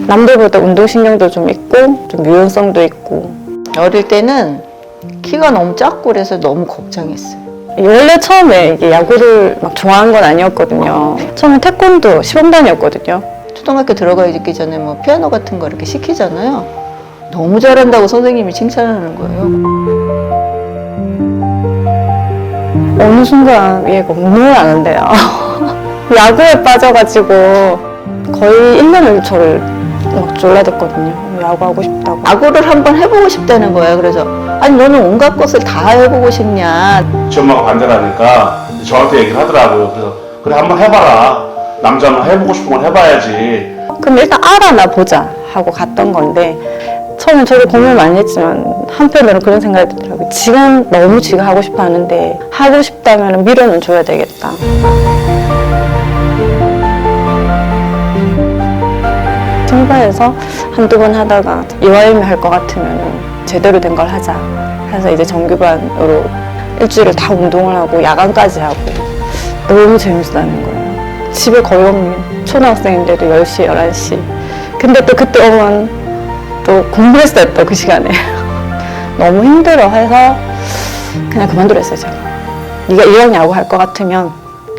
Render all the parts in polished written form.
남들보다 운동신경도 좀 있고 좀 유연성도 있고. 어릴 때는 키가 너무 작고 그래서 너무 걱정했어요. 원래 처음에 이게 야구를 막 좋아한 건 아니었거든요. 처음에 태권도 시범단이었거든요. 초등학교 들어가기 전에 뭐 피아노 같은 거 이렇게 시키잖아요. 너무 잘한다고 선생님이 칭찬하는 거예요. 어느 순간 얘가 운동을 안 한대요. 야구에 빠져가지고 거의 1년을 저를 막 졸라댔거든요. 야구하고 싶다고. 야구를 한번 해보고 싶다는 거예요. 그래서 아니 너는 온갖 것을 다 해보고 싶냐. 지 엄마가 반대를 하니까 저한테 얘기를 하더라고요. 그래서 그래 한번 해봐라. 남자는 해보고 싶은 건 해봐야지. 그럼 일단 알아나 보자 하고 갔던 건데 처음엔 저도 고민을 많이 했지만 한편으로는 그런 생각이 들더라고요. 지금 너무 지가 하고 싶어 하는데 하고 싶다면 밀어는 줘야 되겠다. 팀바에서 한두 번 하다가 이왕이면 할 것 같으면 제대로 된 걸 하자 해서 이제 정규반으로 일주일을 다 운동을 하고 야간까지 하고 너무 재밌었다는 거예요. 집에 거의 없는 초등학생인데도 10시, 11시. 근데 또 그때 오면 또 공부했어요, 또 그 시간에. 너무 힘들어 해서 그냥 그만두랬어요, 제가. 네가 이왕 야구 할 것 같으면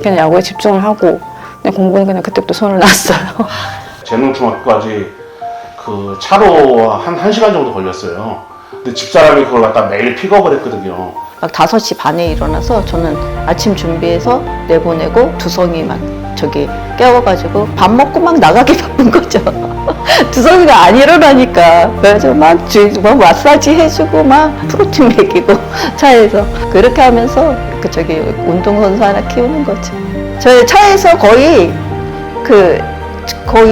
그냥 야구에 집중을 하고 그냥 공부는 그냥 그때부터 손을 놨어요. 재능중학교까지 그 차로 한 1시간 정도 걸렸어요. 근데 집사람이 그걸 갖다 매일 픽업을 했거든요. 막 5시 반에 일어나서 저는 아침 준비해서 내보내고 두성이 막 저기 깨워가지고 밥 먹고 막 나가기 바쁜 거죠. 두성이가 안 일어나니까 그래서 막 마사지 해주고 막 프로틴 먹이고 차에서 그렇게 하면서 그 저기 운동선수 하나 키우는 거죠. 저희 차에서 거의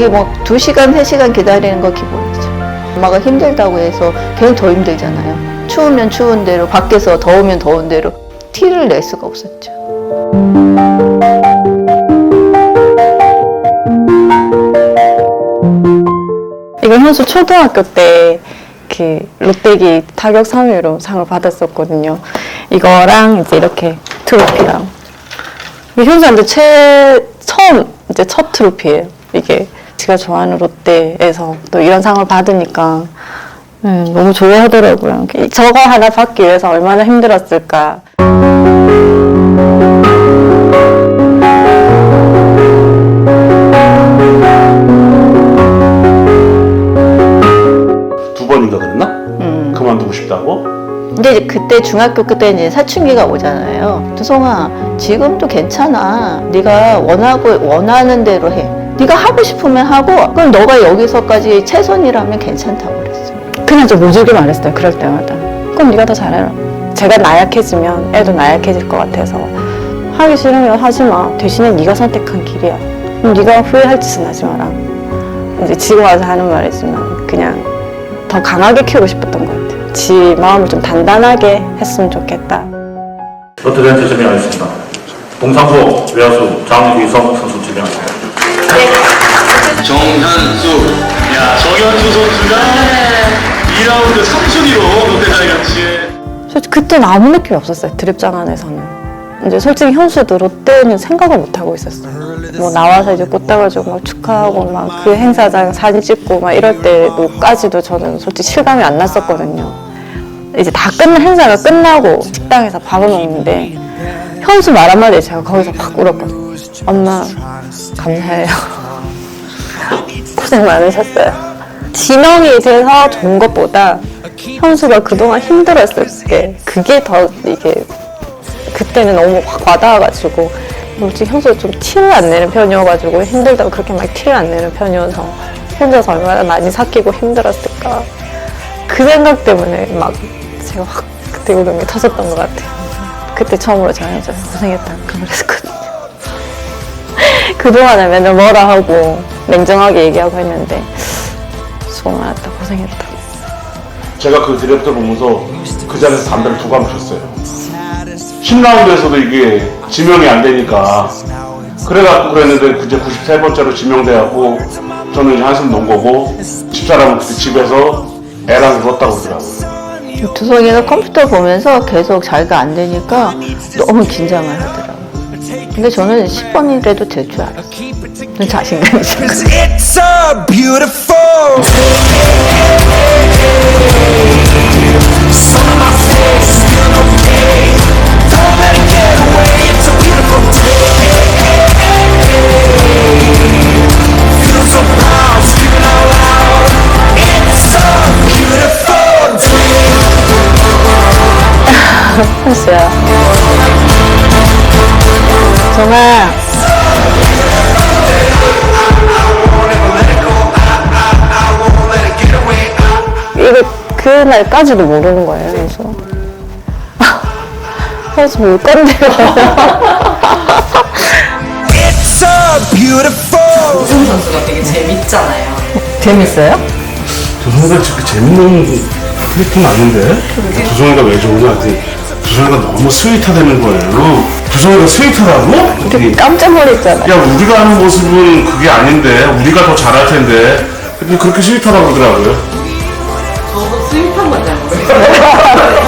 뭐 2시간, 3시간 기다리는 거 기본이죠. 엄마가 힘들다고 해서 걔는 더 힘들잖아요. 추우면 추운 대로, 밖에서 더우면 더운 대로 티를 낼 수가 없었죠. 이건 현수 초등학교 때 그 롯데기 타격 3위로 상을 받았었거든요. 이거랑 이제 이렇게 트로피랑. 이게 현수한테 처음 이제 첫 트로피예요. 이게 제가 좋아하는 롯데에서 또 이런 상을 받으니까 너무 좋아하더라고요. 저거 하나 받기 위해서 얼마나 힘들었을까. 두 번인가 그랬나? 그만두고 싶다고? 근데 이제 그때 중학교 그때 이제 사춘기가 오잖아요. 두성아, 지금도 괜찮아. 네가 원하는 대로 해. 네가 하고 싶으면 하고, 그럼 너가 여기서까지 최선이라면 괜찮다고 그랬어. 그냥 좀 무지개 말했어요. 그럴 때마다. 그럼 네가 더 잘해라. 제가 나약해지면 애도 나약해질 것 같아서 하기 싫으면 하지 마. 대신에 네가 선택한 길이야. 그럼 네가 후회할 짓은 하지 마라. 이제 지금 와서 하는 말이지만 그냥 더 강하게 키우고 싶었던 것 같아요. 지 마음을 좀 단단하게 했으면 좋겠다. 롯데자이언츠 지명하겠습니다. 동상고 외야수 장유성 선수 지명합니다. 정현수. 야, 정현수 선수가 2라운드 3순위로 롯데자이언츠에. 솔직히 그때는 아무 느낌이 없었어요. 드립장 안에서는. 이제 솔직히 현수도 롯데는 생각을 못 하고 있었어요. 뭐 나와서 이제 꽃다가지고 막 축하하고 막 그 행사장 사진 찍고 막 이럴 때도까지도 저는 솔직히 실감이 안 났었거든요. 이제 다 행사가 끝나고 식당에서 밥을 먹는데 현수 말 한마디에 제가 거기서 확 울었거든요. 엄마 감사해요. 고생 많으셨어요. 지명이 돼서 좋은 것보다 현수가 그동안 힘들었을 때 그게 더 이게 그때는 너무 확 와닿아가지고 솔직히 현수가 좀 티를 안 내는 편이어가지고 힘들다고 그렇게 막 티를 안 내는 편이어서 혼자서 얼마나 많이 삭히고 힘들었을까 그 생각 때문에 막 제가 확 그때 울음이 터졌던 것 같아요. 그때 처음으로 제가 현수가 고생했다 그 말 했거든요. 그동안은 맨날 뭐라 하고 냉정하게 얘기하고 했는데 수고 많았다 고생했다. 제가 그 드래프트 보면서 그 자리에서 담배를 2감 피웠어요. 10라운드에서도 이게 지명이 안 되니까 그래갖고 그랬는데 이제 93번째로 지명돼갖고 저는 이제 한숨 놓은 거고 집사람은 그때 집에서 애랑 울었다고 그러더라고요. 두성이가 컴퓨터 보면서 계속 자기가 안 되니까 너무 긴장을 하더라고요. 근데 저는 10번이라도 될 줄 알았어요. 저는 자신감이 있어요. Cause it's so beautiful. Some of my faults still okay. Don't let it get away. It's a beautiful day. Feel so proud, screaming out loud. It's a beautiful day. 했어요. 정아. 이거 그날까지도 모르는 거예요. 그래서 그래서 뭘 건데요. It's so beautiful. 이승우 선수가 되게 재밌잖아요. 재밌어요? 두성이가 저렇게 재밌는 캐릭터 맞는데? 두성이가 왜 좋으냐 하더니 두성이가 너무 스윗하다는 거예요. 두성이가 스윗하다고? 되게 깜짝 놀랐잖아요. 야, 우리가 하는 모습은 그게 아닌데 우리가 더 잘할 텐데 그렇게 스윗하다고 그러더라고요. 저도 스윗한 건잘 모르겠어요.